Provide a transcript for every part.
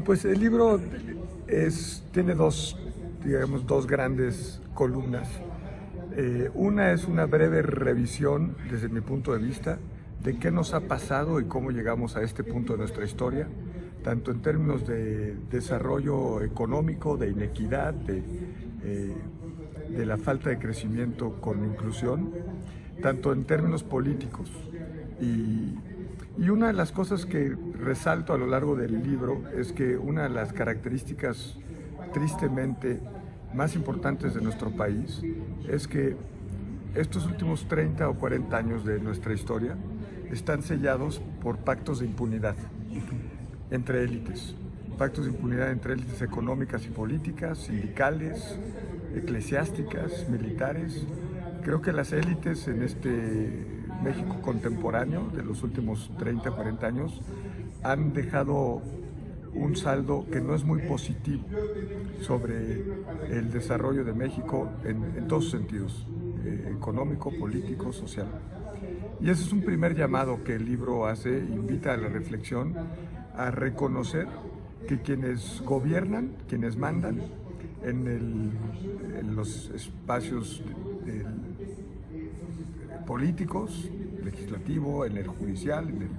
Pues el libro tiene dos grandes columnas. Una es una breve revisión, desde mi punto de vista, de qué nos ha pasado y cómo llegamos a este punto de nuestra historia, tanto en términos de desarrollo económico, de inequidad, de la falta de crecimiento con inclusión, tanto en términos políticos. Y una de las cosas que resalto a lo largo del libro es que una de las características tristemente más importantes de nuestro país es que estos últimos 30 o 40 años de nuestra historia están sellados por pactos de impunidad entre élites. Pactos de impunidad entre élites económicas y políticas, sindicales, eclesiásticas, militares. Creo que las élites en este México contemporáneo de los últimos 30, 40 años han dejado un saldo que no es muy positivo sobre el desarrollo de México en todos sus sentidos, económico, político, social. Y ese es un primer llamado que el libro hace, invita a la reflexión, a reconocer que quienes gobiernan, quienes mandan en los espacios políticos, legislativo, en el judicial, en el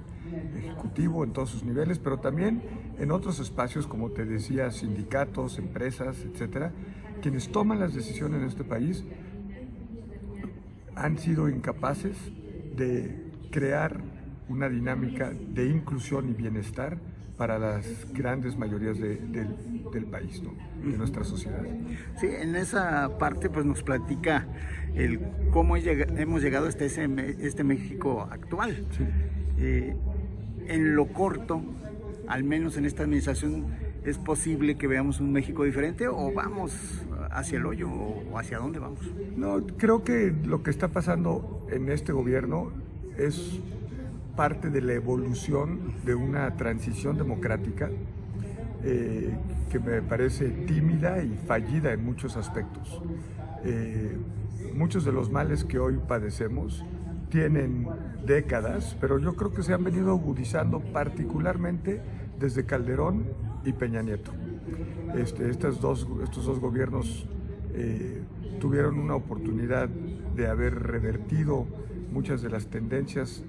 ejecutivo, en todos sus niveles, pero también en otros espacios, como te decía, sindicatos, empresas, etcétera, quienes toman las decisiones en este país han sido incapaces de crear una dinámica de inclusión y bienestar para las grandes mayorías del país, ¿no? De nuestra sociedad. Sí, en esa parte pues nos platica cómo hemos llegado hasta este México actual. Sí. En lo corto, al menos en esta administración, ¿es posible que veamos un México diferente o vamos hacia el hoyo o hacia dónde vamos? No, creo que lo que está pasando en este gobierno es parte de la evolución de una transición democrática que me parece tímida y fallida en muchos aspectos. Muchos de los males que hoy padecemos tienen décadas, pero yo creo que se han venido agudizando particularmente desde Calderón y Peña Nieto. Estos dos gobiernos tuvieron una oportunidad de haber revertido muchas de las tendencias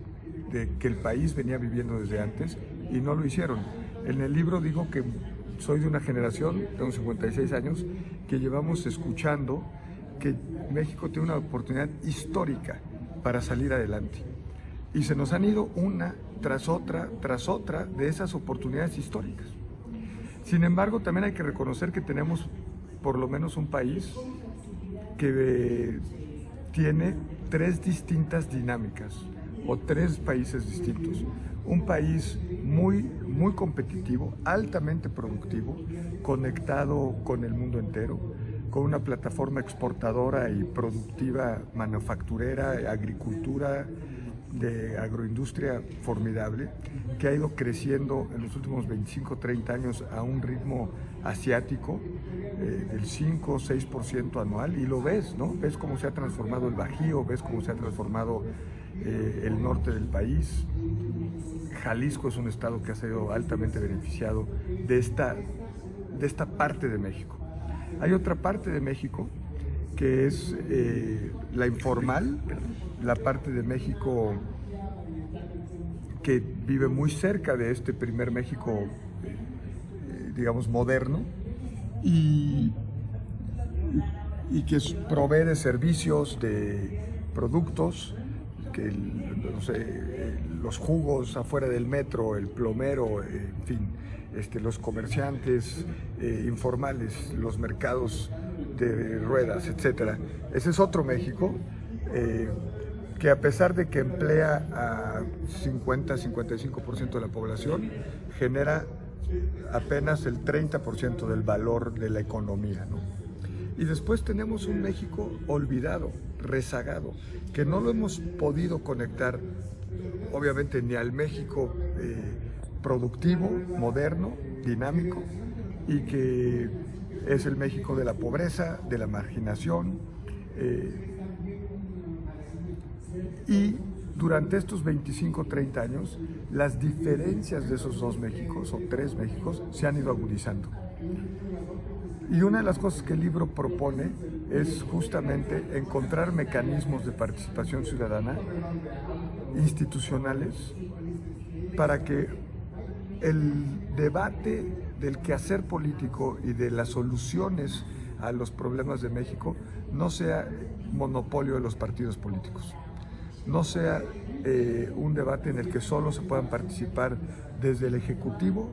que el país venía viviendo desde antes y no lo hicieron. En el libro digo que soy de una generación, tengo 56 años, que llevamos escuchando que México tiene una oportunidad histórica para salir adelante. Y se nos han ido una tras otra de esas oportunidades históricas. Sin embargo, también hay que reconocer que tenemos por lo menos un país que tiene tres distintas dinámicas o tres países distintos. Un país muy competitivo, altamente productivo, conectado con el mundo entero, con una plataforma exportadora y productiva, manufacturera, agricultura, de agroindustria formidable, que ha ido creciendo en los últimos 25, 30 años a un ritmo asiático del 5 o 6% anual, y lo ves, ¿no? Ves cómo se ha transformado el Bajío, ves cómo se ha transformado el norte del país. Jalisco es un estado que ha sido altamente beneficiado de esta parte de México. Hay otra parte de México que es la informal, la parte de México que vive muy cerca de este primer México, digamos, moderno, y que provee de servicios, de productos, que no sé, los jugos afuera del metro, el plomero, en fin, los comerciantes informales, los mercados de ruedas, etcétera. Ese es otro México que, a pesar de que emplea a 50-55% de la población, genera apenas el 30% del valor de la economía, ¿no? Y después tenemos un México olvidado, rezagado, que no lo hemos podido conectar, obviamente, ni al México productivo, moderno, dinámico, y que es el México de la pobreza, de la marginación, y durante estos 25, 30 años, las diferencias de esos dos Méxicos o tres Méxicos se han ido agudizando. Y una de las cosas que el libro propone es justamente encontrar mecanismos de participación ciudadana institucionales para que el debate del quehacer político y de las soluciones a los problemas de México no sea monopolio de los partidos políticos, no sea un debate en el que solo se puedan participar desde el Ejecutivo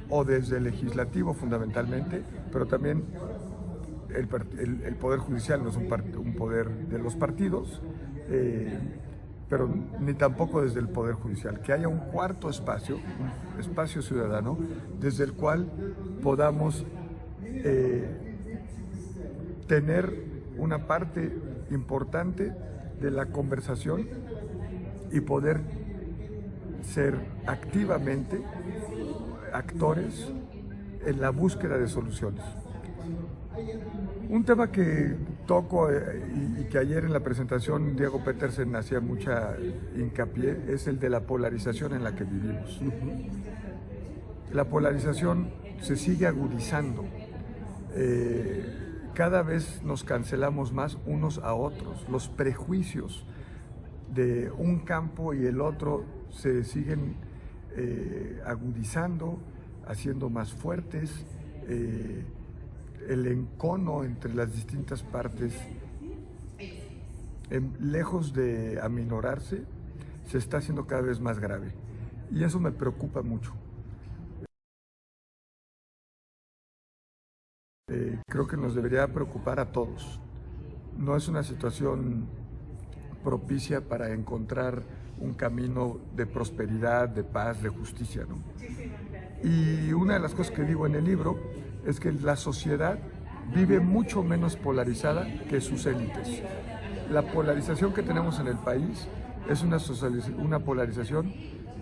o desde el Legislativo fundamentalmente, pero también el Poder Judicial no es un poder de los partidos, pero ni tampoco desde el Poder Judicial, que haya un cuarto espacio, un espacio ciudadano, desde el cual podamos tener una parte importante de la conversación y poder ser activamente actores en la búsqueda de soluciones. Un tema que toco y que ayer en la presentación Diego Petersen hacía mucha hincapié es el de la polarización en la que vivimos. La polarización se sigue agudizando. Cada vez nos cancelamos más unos a otros. Los prejuicios de un campo y el otro se siguen agudizando, haciendo más fuertes. El encono entre las distintas partes, lejos de aminorarse, se está haciendo cada vez más grave. Y eso me preocupa mucho. Creo que nos debería preocupar a todos. No es una situación propicia para encontrar un camino de prosperidad, de paz, de justicia, ¿no? Y una de las cosas que digo en el libro es que la sociedad vive mucho menos polarizada que sus élites. La polarización que tenemos en el país es una polarización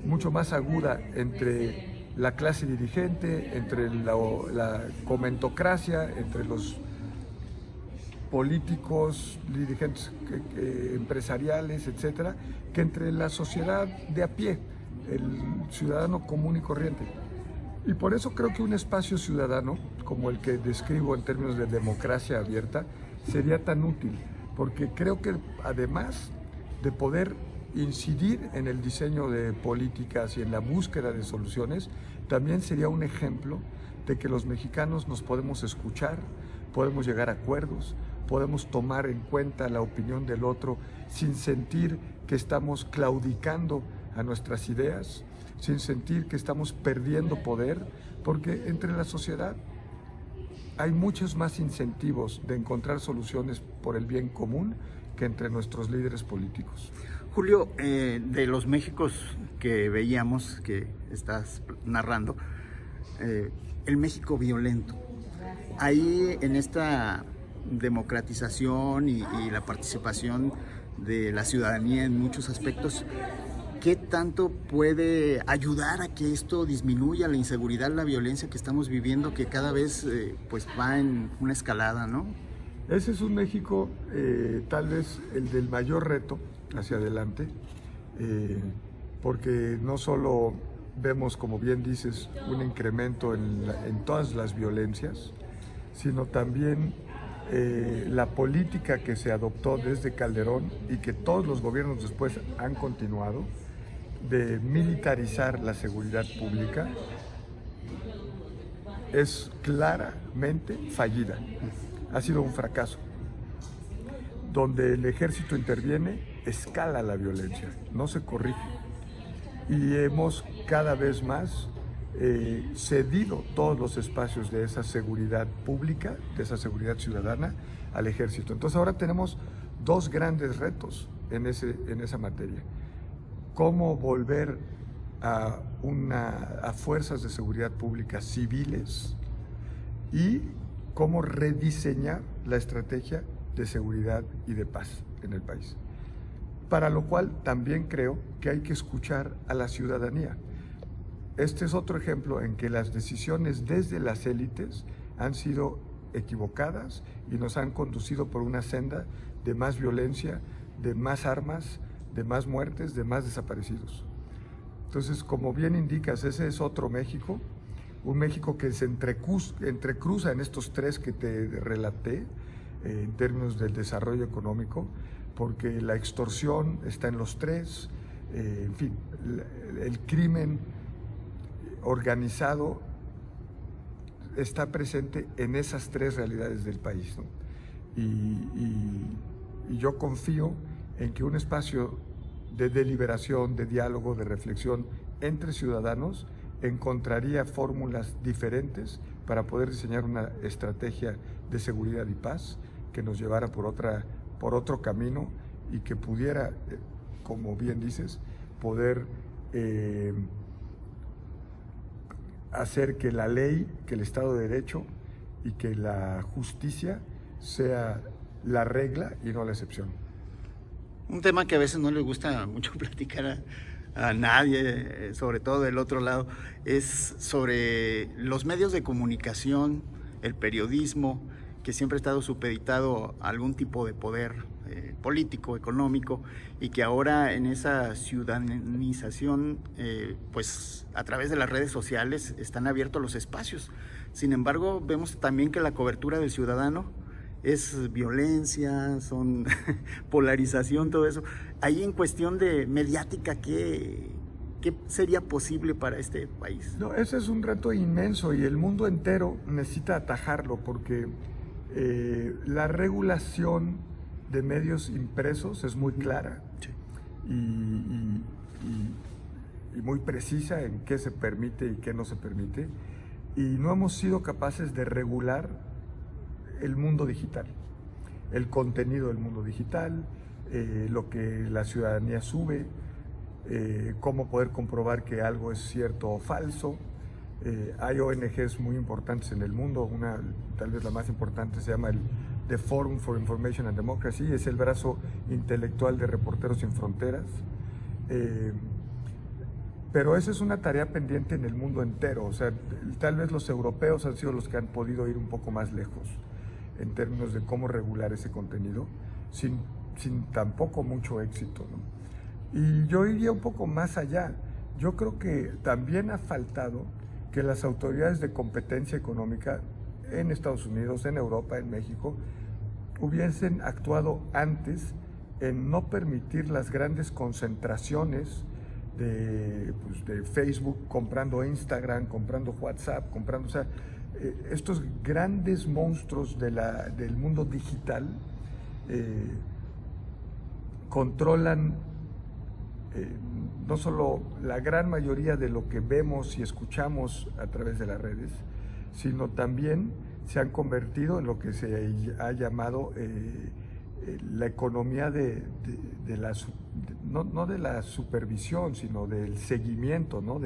mucho más aguda entre la clase dirigente, entre la comentocracia, entre los políticos, dirigentes empresariales, etcétera, que entre la sociedad de a pie, el ciudadano común y corriente. Y por eso creo que un espacio ciudadano, como el que describo en términos de democracia abierta, sería tan útil, porque creo que además de poder incidir en el diseño de políticas y en la búsqueda de soluciones, también sería un ejemplo de que los mexicanos nos podemos escuchar, podemos llegar a acuerdos, podemos tomar en cuenta la opinión del otro sin sentir que estamos claudicando a nuestras ideas, sin sentir que estamos perdiendo poder, porque entre la sociedad hay muchos más incentivos de encontrar soluciones por el bien común que entre nuestros líderes políticos. Julio, de los Méxicos que veíamos, que estás narrando, el México violento, ahí en esta democratización y la participación de la ciudadanía en muchos aspectos, ¿qué tanto puede ayudar a que esto disminuya la inseguridad, la violencia que estamos viviendo, que cada vez pues va en una escalada, ¿no? Ese es un México tal vez el del mayor reto hacia adelante, porque no solo vemos, como bien dices, un incremento en todas las violencias, sino también la política que se adoptó desde Calderón y que todos los gobiernos después han continuado, de militarizar la seguridad pública, es claramente fallida. Ha sido un fracaso. Donde el ejército interviene, escala la violencia, no se corrige. Y hemos cada vez más cedido todos los espacios de esa seguridad pública, de esa seguridad ciudadana, al ejército. Entonces ahora tenemos dos grandes retos en esa materia. Cómo volver a fuerzas de seguridad pública civiles y cómo rediseñar la estrategia de seguridad y de paz en el país. Para lo cual también creo que hay que escuchar a la ciudadanía. Este es otro ejemplo en que las decisiones desde las élites han sido equivocadas y nos han conducido por una senda de más violencia, de más armas, de más muertes, de más desaparecidos. Entonces, como bien indicas, ese es otro México, un México que se entrecruza en estos tres que te relaté, en términos del desarrollo económico, porque la extorsión está en los tres, en fin, el crimen organizado está presente en esas tres realidades del país, ¿no? Y yo confío en que un espacio de deliberación, de diálogo, de reflexión entre ciudadanos encontraría fórmulas diferentes para poder diseñar una estrategia de seguridad y paz que nos llevara por otro camino y que pudiera, como bien dices, poder hacer que la ley, que el Estado de Derecho y que la justicia sea la regla y no la excepción. Un tema que a veces no le gusta mucho platicar a nadie, sobre todo del otro lado, es sobre los medios de comunicación, el periodismo, que siempre ha estado supeditado a algún tipo de poder político, económico, y que ahora en esa ciudadanización, pues a través de las redes sociales están abiertos los espacios. Sin embargo, vemos también que la cobertura del ciudadano es violencia, son polarización, todo eso. Ahí en cuestión de mediática, ¿qué sería posible para este país? No, ese es un reto inmenso y el mundo entero necesita atajarlo porque la regulación de medios impresos es muy clara, sí, y muy precisa en qué se permite y qué no se permite, y no hemos sido capaces de regular el mundo digital, el contenido del mundo digital, lo que la ciudadanía sube, cómo poder comprobar que algo es cierto o falso. Hay ONGs muy importantes en el mundo, una tal vez la más importante se llama The Forum for Information and Democracy, es el brazo intelectual de Reporteros Sin Fronteras, pero esa es una tarea pendiente en el mundo entero. O sea, tal vez los europeos han sido los que han podido ir un poco más lejos en términos de cómo regular ese contenido, sin tampoco mucho éxito, ¿no? Y yo iría un poco más allá. Yo creo que también ha faltado que las autoridades de competencia económica en Estados Unidos, en Europa, en México, hubiesen actuado antes en no permitir las grandes concentraciones de Facebook comprando Instagram, comprando WhatsApp, comprando, o sea, estos grandes monstruos del mundo digital controlan no solo la gran mayoría de lo que vemos y escuchamos a través de las redes, sino también se han convertido en lo que se ha llamado la economía no de la supervisión, sino del seguimiento, ¿no?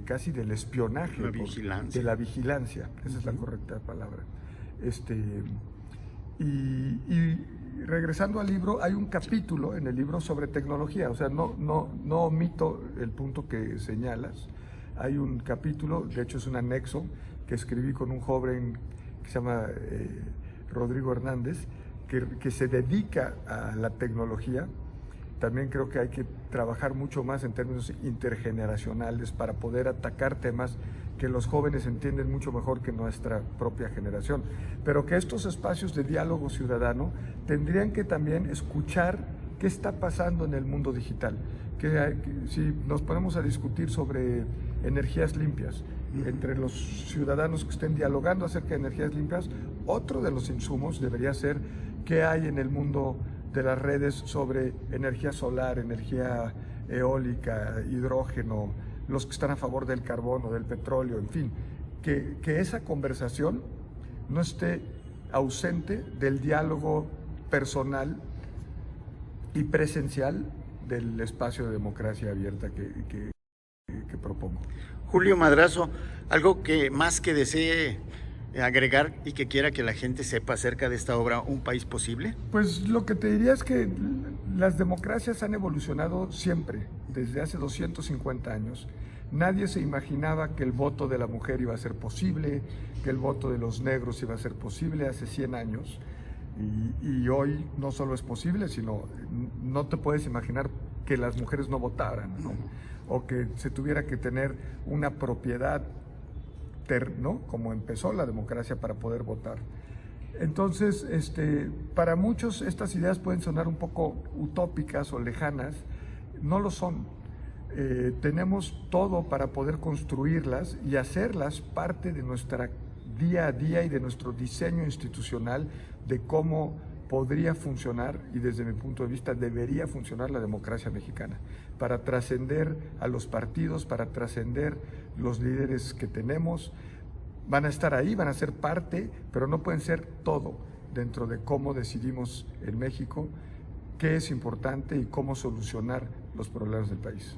Casi del espionaje, de la vigilancia, esa es la correcta palabra. Y regresando al libro, hay un capítulo en el libro sobre tecnología, o sea, no omito el punto que señalas. Hay un capítulo, de hecho es un anexo, que escribí con un joven que se llama Rodrigo Hernández, que se dedica a la tecnología. También creo que hay que trabajar mucho más en términos intergeneracionales para poder atacar temas que los jóvenes entienden mucho mejor que nuestra propia generación. Pero que estos espacios de diálogo ciudadano tendrían que también escuchar qué está pasando en el mundo digital. Que si nos ponemos a discutir sobre energías limpias, entre los ciudadanos que estén dialogando acerca de energías limpias, otro de los insumos debería ser qué hay en el mundo de las redes sobre energía solar, energía eólica, hidrógeno, los que están a favor del carbono, del petróleo, en fin, que esa conversación no esté ausente del diálogo personal y presencial del espacio de democracia abierta que propongo. Julio Madrazo, algo que más que desee agregar y que quiera que la gente sepa acerca de esta obra, Un País Posible. Pues lo que te diría es que las democracias han evolucionado siempre, desde hace 250 años. Nadie se imaginaba que el voto de la mujer iba a ser posible, que el voto de los negros iba a ser posible hace 100 años. Y hoy no solo es posible, sino no te puedes imaginar que las mujeres no votaran, ¿no? O que se tuviera que tener una propiedad, ¿no? Como empezó la democracia para poder votar. Entonces, para muchos estas ideas pueden sonar un poco utópicas o lejanas, no lo son. Tenemos todo para poder construirlas y hacerlas parte de nuestra día a día y de nuestro diseño institucional de cómo podría funcionar y desde mi punto de vista debería funcionar la democracia mexicana, para trascender a los partidos, para trascender los líderes que tenemos. Van a estar ahí, van a ser parte, pero no pueden ser todo dentro de cómo decidimos en México qué es importante y cómo solucionar los problemas del país.